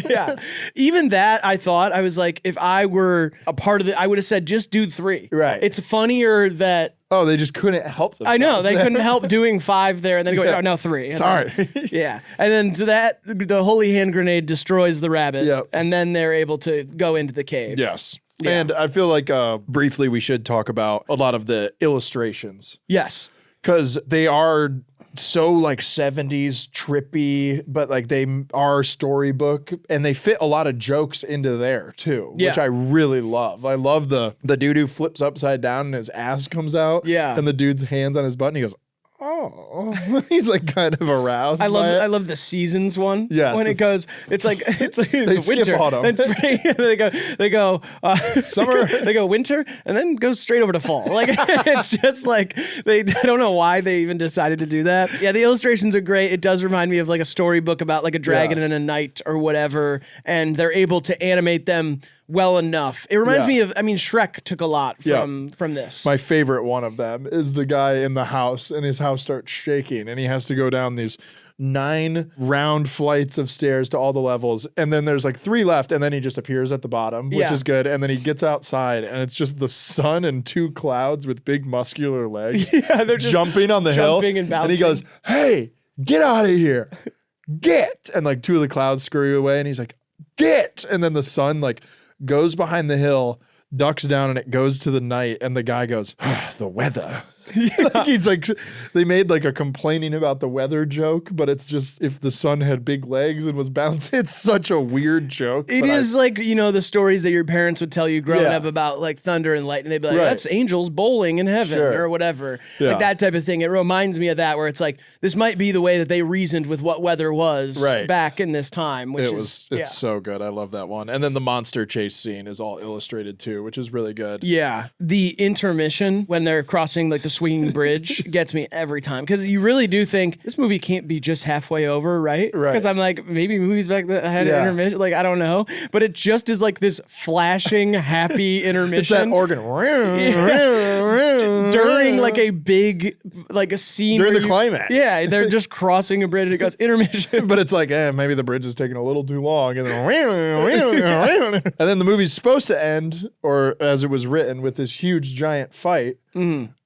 Yeah. Even that, I thought, I was like, if I were a part of it, I would have said, just do 3. Right. It's funnier that. Oh, they just couldn't help themselves. I know, they couldn't help doing 5 there and then go, oh, no, 3. And sorry. Yeah. And then to that, the holy hand grenade destroys the rabbit, and then they're able to go into the cave. Yes. Yeah. And I feel like briefly we should talk about a lot of the illustrations. Yes. Because they are so like 70s trippy, but like they are storybook, and they fit a lot of jokes into there too, which I really love. I love the dude who flips upside down and his ass comes out. Yeah. And the dude's hands on his butt and he goes, oh, he's like kind of aroused. I love the seasons one. Yes, when it goes, it's like they winter, autumn. then spring. they go summer. They go winter, and then go straight over to fall. Like it's just like I don't know why they even decided to do that. Yeah, the illustrations are great. It does remind me of like a storybook about like a dragon and a knight or whatever, and they're able to animate them well enough. It reminds me of, I mean, Shrek took a lot from this. My favorite one of them is the guy in the house, and his house starts shaking, and he has to go down these 9 round flights of stairs to all the levels, and then there's like 3 left, and then he just appears at the bottom, which is good, and then he gets outside, and it's just the sun and 2 clouds with big muscular legs they're just jumping on the hill, and bouncing. And he goes, "Hey, get out of here, get!" And like 2 of the clouds scurry away, and he's like, "Get!" And then the sun like goes behind the hill, ducks down and it goes to the night and the guy goes, the weather. Like he's like, they made like a complaining about the weather joke, but it's just if the sun had big legs and was bouncing. It's such a weird joke. It is like, you know, the stories that your parents would tell you growing up about like thunder and lightning. They'd be like, that's angels bowling in heaven or whatever. Yeah. Like that type of thing. It reminds me of that, where it's like, this might be the way that they reasoned with what weather was back in this time. Which it's so good. I love that one. And then the monster chase scene is all illustrated too, which is really good. Yeah. The intermission when they're crossing like the swinging bridge gets me every time, because you really do think this movie can't be just halfway over, right? Because I'm like, maybe movies back then had an intermission, like I don't know, but it just is like this flashing happy intermission. It's that organ during like a big like a scene during the climax. Yeah, they're just crossing a bridge and it goes intermission. But it's like, maybe the bridge is taking a little too long, and then and then the movie's supposed to end, or as it was written, with this huge giant fight.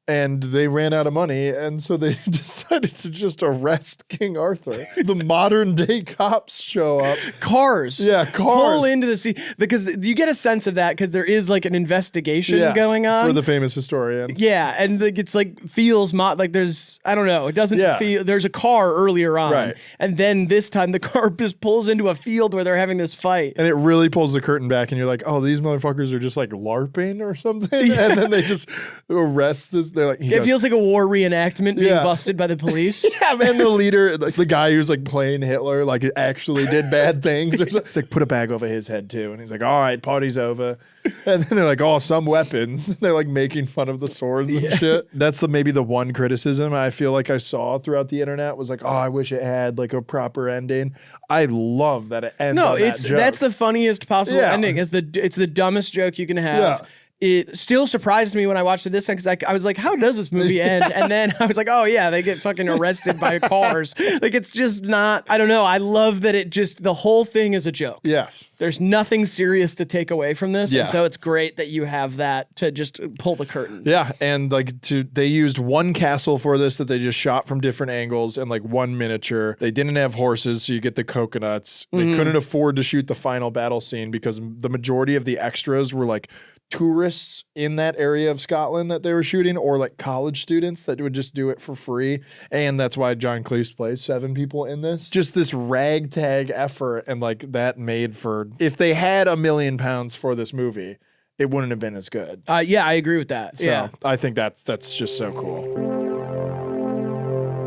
And they ran out of money, and so they decided to just arrest King Arthur. The modern day cops show up. Cars. Yeah, cars. Pull into the scene, because you get a sense of that because there is like an investigation going on. For the famous historian. Yeah, and like, it's like feels like there's, I don't know, it doesn't feel, there's a car earlier on. And then this time the car just pulls into a field where they're having this fight. And it really pulls the curtain back, and you're like, oh, these motherfuckers are just like LARPing or something. And then they just arrest this. They're like, it feels like a war reenactment being busted by the police. And the leader, like the guy who's like playing Hitler, like actually did bad things. It's like, put a bag over his head too. And he's like, all right, party's over. And then they're like, oh, some weapons. They're like making fun of the swords and shit. That's maybe the one criticism I feel like I saw throughout the internet was like, oh, I wish it had like a proper ending. I love that it ends on that joke. That's the funniest possible ending. It's the dumbest joke you can have. Yeah. It still surprised me when I watched it this time, because I was like, how does this movie end? And then I was like, oh yeah, they get fucking arrested by cars. Like, it's just not, I don't know. I love that the whole thing is a joke. Yes. There's nothing serious to take away from this. And so it's great that you have that to just pull the curtain. Yeah. And like they used one castle for this that they just shot from different angles, and like one miniature. They didn't have horses, so you get the coconuts. They couldn't afford to shoot the final battle scene because the majority of the extras were like tourists in that area of Scotland that they were shooting, or like college students that would just do it for free. And that's why John Cleese plays 7 people in this. Just this ragtag effort, and like that made for, if they had £1 million for this movie, it wouldn't have been as good. Yeah, I agree with that. So I think that's just so cool.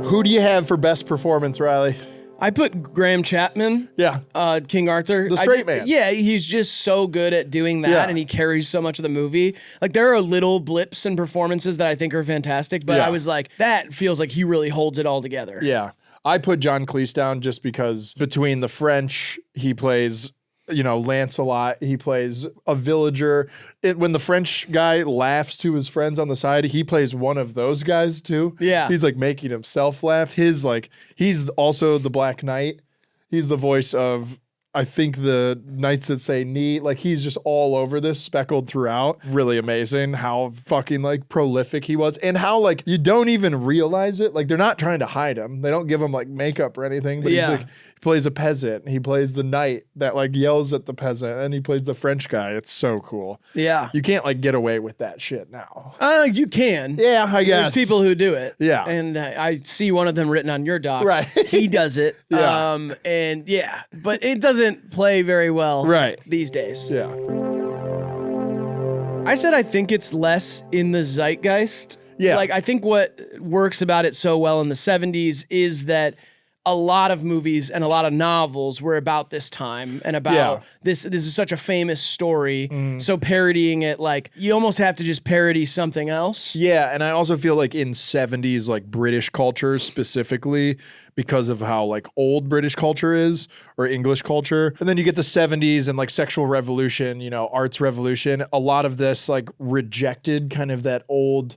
Who do you have for best performance, Riley? I put Graham Chapman. Yeah. King Arthur. The straight man. Yeah, he's just so good at doing that, and he carries so much of the movie. Like, there are little blips in performances that I think are fantastic, but I was like, that feels like he really holds it all together. Yeah. I put John Cleese down just because between the French, he plays, you know, Lancelot, he plays a villager. When the French guy laughs to his friends on the side, he plays one of those guys too. Yeah. He's like making himself laugh. He's also the Black Knight. He's the voice of, I think, the Knights That Say Neat. Like, he's just all over this, speckled throughout. Really amazing how fucking like prolific he was, and how like you don't even realize it. Like, they're not trying to hide him. They don't give him like makeup or anything, but he's like, he plays a peasant. He plays the knight that like yells at the peasant, and he plays the French guy. It's so cool. Yeah. You can't like get away with that shit now. You can. Yeah, I guess. There's people who do it. Yeah. And I see one of them written on your doc. Right. He does it. Yeah. But it doesn't play very well these days. Yeah. I said I think it's less in the zeitgeist. Yeah. Like, I think what works about it so well in the 70s is that a lot of movies and a lot of novels were about this time and about this is such a famous story. So parodying it, like, you almost have to just parody something else. Yeah, and I also feel like in 70s, like British culture specifically, because of how like old British culture is, or English culture. And then you get the 70s and like sexual revolution, you know, arts revolution. A lot of this like rejected kind of that old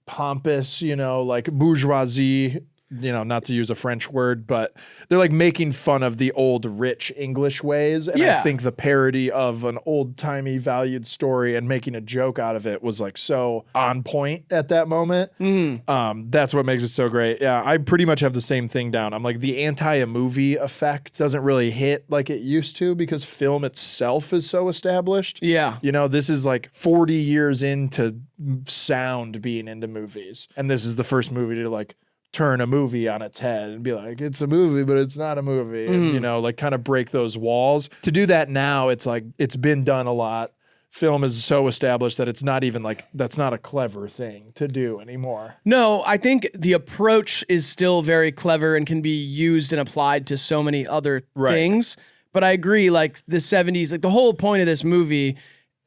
pompous, you know, like bourgeoisie you know, not to use a French word, but they're like making fun of the old rich English ways. And I think the parody of an old timey valued story and making a joke out of it was like so on point at that moment. That's what makes it so great. Yeah, I pretty much have the same thing down. I'm like, the anti-movie effect doesn't really hit like it used to because film itself is so established. Yeah. You know, this is like 40 years into sound being into movies. And this is the first movie to like turn a movie on its head and be like, it's a movie, but it's not a movie. And, you know, like kind of break those walls. To do that now, it's like, it's been done a lot. Film is so established that it's not even like, that's not a clever thing to do anymore. No, I think the approach is still very clever and can be used and applied to so many other things. But I agree, like the 70s, like the whole point of this movie,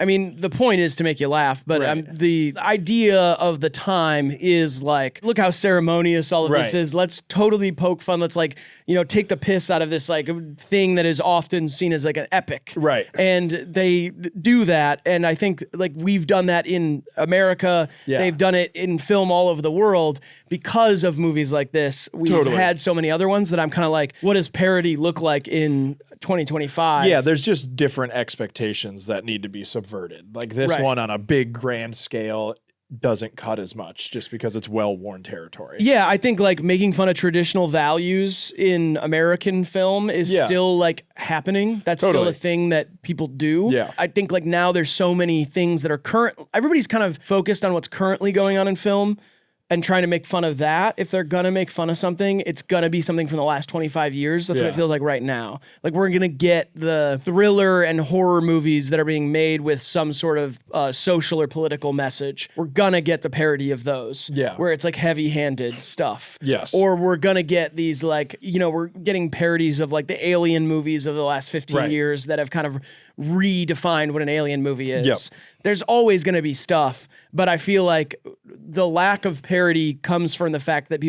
I mean, the point is to make you laugh, but the idea of the time is like, look how ceremonious all of this is. Let's totally poke fun. Let's like, you know, take the piss out of this like thing that is often seen as like an epic. Right. And they do that. And I think like we've done that in America. Yeah. They've done it in film all over the world because of movies like this. We've had so many other ones that I'm kind of like, what does parody look like in 2025? Yeah, there's just different expectations that need to be subverted. Like this one on a big grand scale doesn't cut as much just because it's well-worn territory. Yeah, I think like making fun of traditional values in American film is still like happening. That's still a thing that people do. Yeah. I think like now there's so many things that are current. Everybody's kind of focused on what's currently going on in film and trying to make fun of that. If they're gonna make fun of something, it's gonna be something from the last 25 years. That's what it feels like right now. Like we're gonna get the thriller and horror movies that are being made with some sort of social or political message. We're gonna get the parody of those. Yeah. Where it's like heavy-handed stuff. Yes. Or we're gonna get these like, you know, we're getting parodies of like the Alien movies of the last 15 years that have kind of redefined what an alien movie is. Yep. There's always going to be stuff, but I feel like the lack of parody comes from the fact that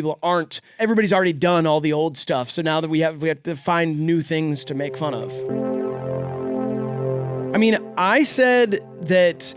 everybody's already done all the old stuff. So now that we have to find new things to make fun of. I mean, I said that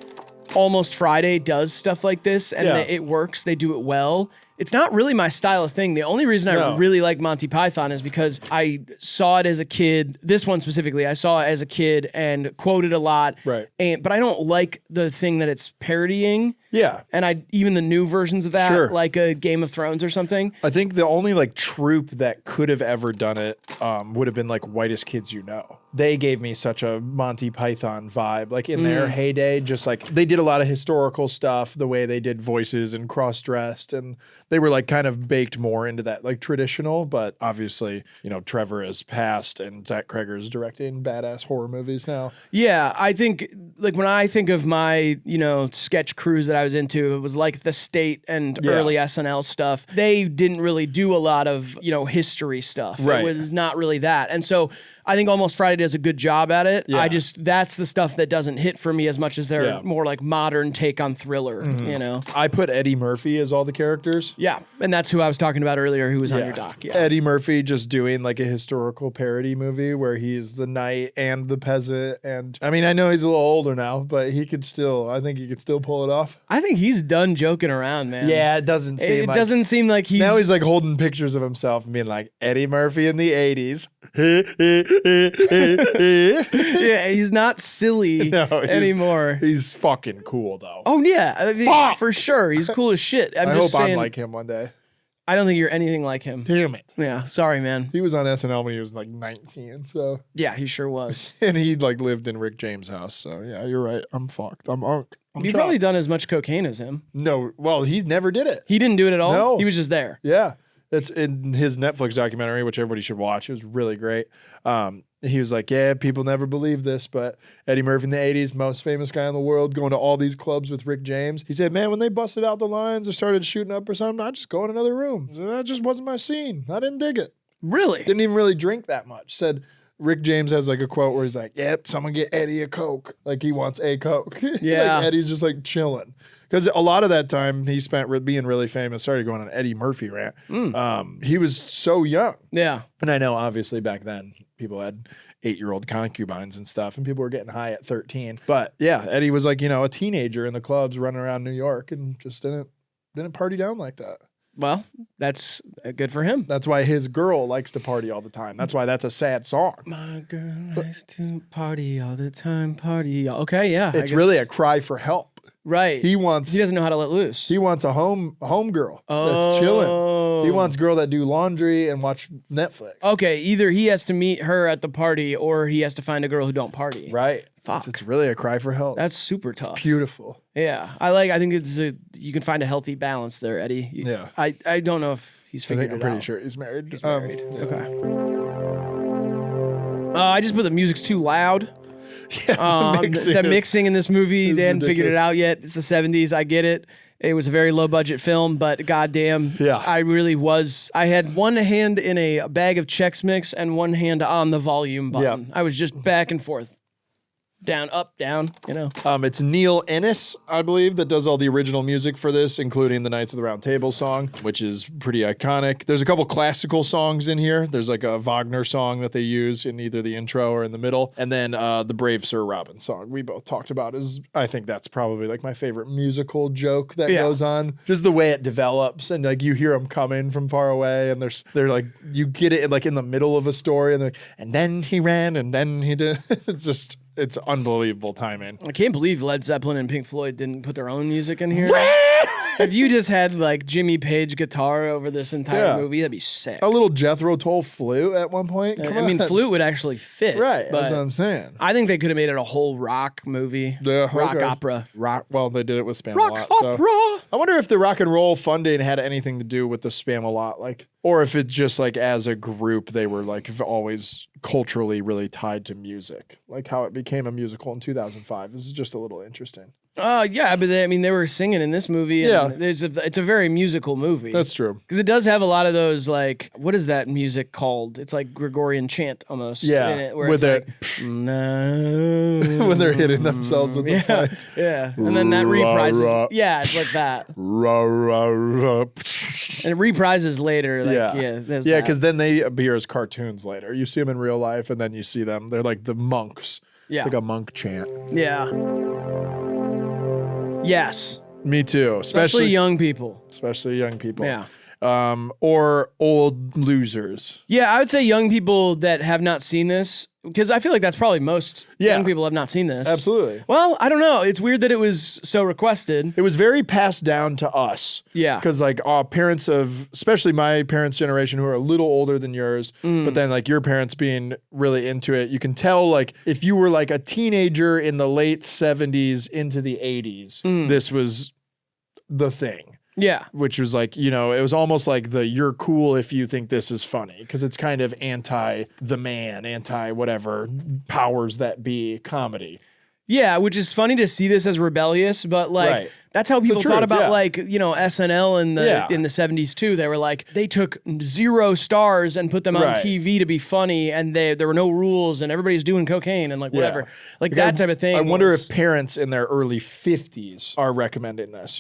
Almost Friday does stuff like this and that it works. They do it well. It's not really my style of thing. The only reason I really like Monty Python is because I saw it as a kid. This one specifically, I saw it as a kid and quoted a lot. Right. But I don't like the thing that it's parodying. Yeah. And even the new versions of that, like a Game of Thrones or something. I think the only like troupe that could have ever done it would have been like Whitest Kids You Know. They gave me such a Monty Python vibe, like in their heyday, just like they did a lot of historical stuff, the way they did voices and cross-dressed, and they were like kind of baked more into that like traditional, but obviously, you know, Trevor has passed and Zach Kreger's directing badass horror movies now. Yeah, I think like when I think of my, you know, sketch crews that I was into, it was like the State and early SNL stuff. They didn't really do a lot of, you know, history stuff. It was not really that. And so I think Almost Friday does a good job at it. Yeah. That's the stuff that doesn't hit for me as much as their more like modern take on thriller, you know? I put Eddie Murphy as all the characters. Yeah, and that's who I was talking about earlier who was on your doc. Yeah. Eddie Murphy just doing like a historical parody movie where he's the knight and the peasant. And I mean, I know he's a little older now, but I think he could still pull it off. I think he's done joking around, man. Yeah, it doesn't seem doesn't seem like he's... Now he's like holding pictures of himself and being like, Eddie Murphy in the 80s. Yeah, he's not silly anymore. He's fucking cool though. Oh yeah, I mean, for sure. He's cool as shit. I hope I'm like him one day. I don't think you're anything like him. Damn it. Yeah, sorry, man. He was on SNL when he was like 19, so. Yeah, he sure was. And he like lived in Rick James' house, so yeah, you're right. I'm fucked. I'm unk. You've probably done as much cocaine as him. No, well, he never did it. He didn't do it at all? No. He was just there. Yeah. It's in his Netflix documentary, which everybody should watch. It was really great. He was like, yeah, people never believe this, but Eddie Murphy in the 80s, most famous guy in the world, going to all these clubs with Rick James. He said, man, when they busted out the lines or started shooting up or something, I'd just go in another room. So that just wasn't my scene. I didn't dig it. Really? Didn't even really drink that much. Said Rick James has like a quote where he's like, yep, someone get Eddie a Coke. Like he wants a Coke. Yeah. Like Eddie's just like chilling. Because a lot of that time he spent being really famous. Sorry to go on an Eddie Murphy rant. He was so young. Yeah. And I know obviously back then people had 8-year-old concubines and stuff and people were getting high at 13. But yeah, Eddie was like, you know, a teenager in the clubs running around New York and just didn't party down like that. Well, that's good for him. That's why his girl likes to party all the time. That's why that's a sad song. My girl likes to party all the time, party. Okay, yeah. It's really a cry for help. Right. He doesn't know how to let loose. He wants a home girl that's chilling. He wants a girl that do laundry and watch Netflix. Okay, either he has to meet her at the party or he has to find a girl who don't party. Right. Fuck. It's really a cry for help. That's super tough. It's beautiful. Yeah. I think you can find a healthy balance there, Eddie. Yeah. I don't know if he's figured it out. I'm pretty sure he's married. He's married. Yeah. Okay. I just put the music's too loud. Yeah, the mixing in this movie, they hadn't figured it out yet. It's the 70s. I get it. It was a very low budget film, but goddamn, I had one hand in a bag of Chex Mix and one hand on the volume button. I was just back and forth. Down, up, down, It's Neil Ennis, I believe, that does all the original music for this, including the Knights of the Round Table song, which is pretty iconic. There's a couple classical songs in here. There's like a Wagner song that they use in either the intro or in the middle. And then the Brave Sir Robin song we both talked about I think that's probably like my favorite musical joke that goes on. Just the way it develops and like you hear them coming from far away and they're like, you get it like in the middle of a story and then he ran and then he did. It's unbelievable timing. I can't believe Led Zeppelin and Pink Floyd didn't put their own music in here. If you just had like Jimmy Page guitar over this entire movie, that'd be sick. A little Jethro Tull flute at one point. I mean, flute would actually fit. Right, that's what I'm saying. I think they could have made it a whole rock movie. Rock opera. Well, they did it with Spam rock a Lot. Opera. So. I wonder if the rock and roll funding had anything to do with the Spam a Lot, like, or if it's just like as a group they were like always culturally really tied to music, like how it became a musical in 2005. This is just a little interesting. Yeah, but they were singing in this movie. And it's a very musical movie. That's true. Because it does have a lot of those, like, what is that music called? It's like Gregorian chant almost. Yeah. In it, where with it's like, no. When they're hitting themselves with the fights. Yeah. And then that reprises. Yeah, it's like that. And it reprises later. Like, yeah, because then they appear as cartoons later. You see them in real life, and then you see them. They're like the monks. Yeah. It's like a monk chant. Yeah. Yes. Me too. Especially young people. Especially young people. Yeah. Or old losers. Yeah, I would say young people that have not seen this, because I feel like that's probably most young people have not seen this. Absolutely. Well, I don't know. It's weird that it was so requested. It was very passed down to us. Yeah. Because like parents of, especially my parents' generation who are a little older than yours, but then like your parents being really into it, you can tell like if you were like a teenager in the late 70s into the 80s, this was the thing. Yeah. Which was like, it was almost like you're cool if you think this is funny, because it's kind of anti the man, anti whatever powers that be comedy. Yeah, which is funny to see this as rebellious, but like that's how people thought about like, SNL in the 70s too. They were like, they took 0 stars and put them on TV to be funny, and there were no rules and everybody's doing cocaine and like whatever. Like that type of thing. I wonder if parents in their early 50s are recommending this,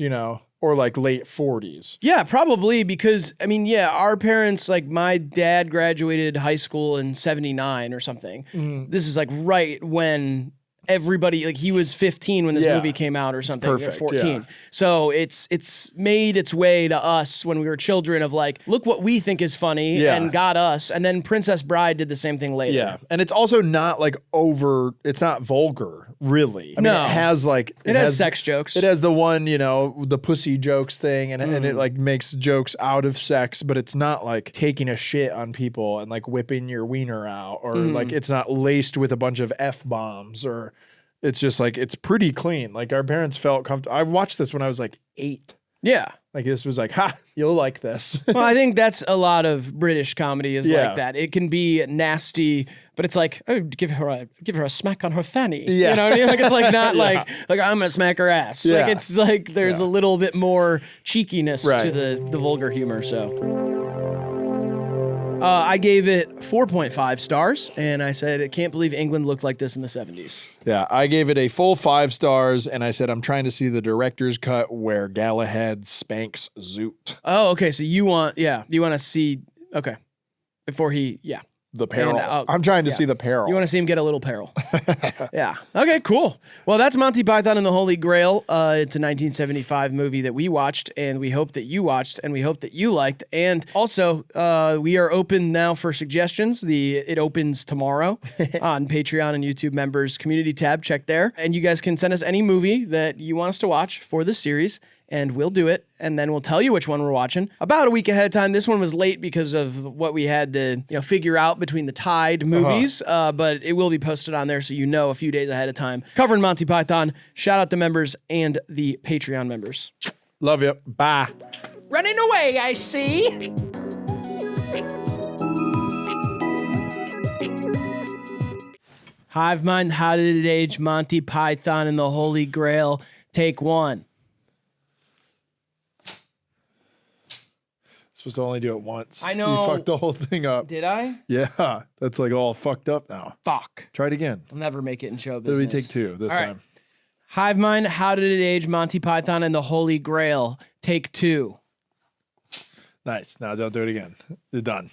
or like late 40s. Yeah, probably, because I mean, our parents, like my dad graduated high school in 79 or something. This is like right when everybody, like he was 15 when this movie came out or something, or 14. So it's made its way to us when we were children of like, look what we think is funny and got us. And then Princess Bride did the same thing later. Yeah. And it's also not like it's not vulgar, really. I mean, it has like... It has sex jokes. It has the one, the pussy jokes thing, and it like makes jokes out of sex, but it's not like taking a shit on people and like whipping your wiener out, or like it's not laced with a bunch of F-bombs, or it's just like, it's pretty clean. Like our parents felt comfortable. I watched this when I was like 8. Yeah. Like this was like, ha, you'll like this. Well, I think that's a lot of British comedy is like that. It can be nasty, but it's like, oh, give her a smack on her fanny. Yeah. You know what I mean? Like it's like not like I'm gonna smack her ass. Like it's like there's a little bit more cheekiness to the vulgar humor. So I gave it 4.5 stars, and I said, I can't believe England looked like this in the 70s. Yeah, I gave it a full 5 stars, and I said, I'm trying to see the director's cut where Galahad spanks Zoot. Oh, okay. So you want to see, okay, before he, the peril. I'm trying to see the peril. You want to see him get a little peril. Yeah. Okay, cool. Well, that's Monty Python and the Holy Grail. It's a 1975 movie that we watched, and we hope that you watched, and we hope that you liked. And also, we are open now for suggestions. It opens tomorrow on Patreon and YouTube members community tab. Check there. And you guys can send us any movie that you want us to watch for this series, and we'll do it, and then we'll tell you which one we're watching about a week ahead of time. This one was late because of what we had to figure out between the tied movies, but it will be posted on there so you know a few days ahead of time. Covering Monty Python. Shout out to members and the Patreon members. Love you. Bye. Running away, I see. HIVEMIND, How Did It Age? Monty Python and the Holy Grail. Take one. Supposed to only do it once. I know. You fucked the whole thing up. Did I? Yeah, that's like all fucked up now. Fuck. Try it again. I'll never make it in show Did business. we take two this time? Right. HIVEMIND, How Did It Age? Monty Python and the Holy Grail. Take two. Nice. Now don't do it again. You're done.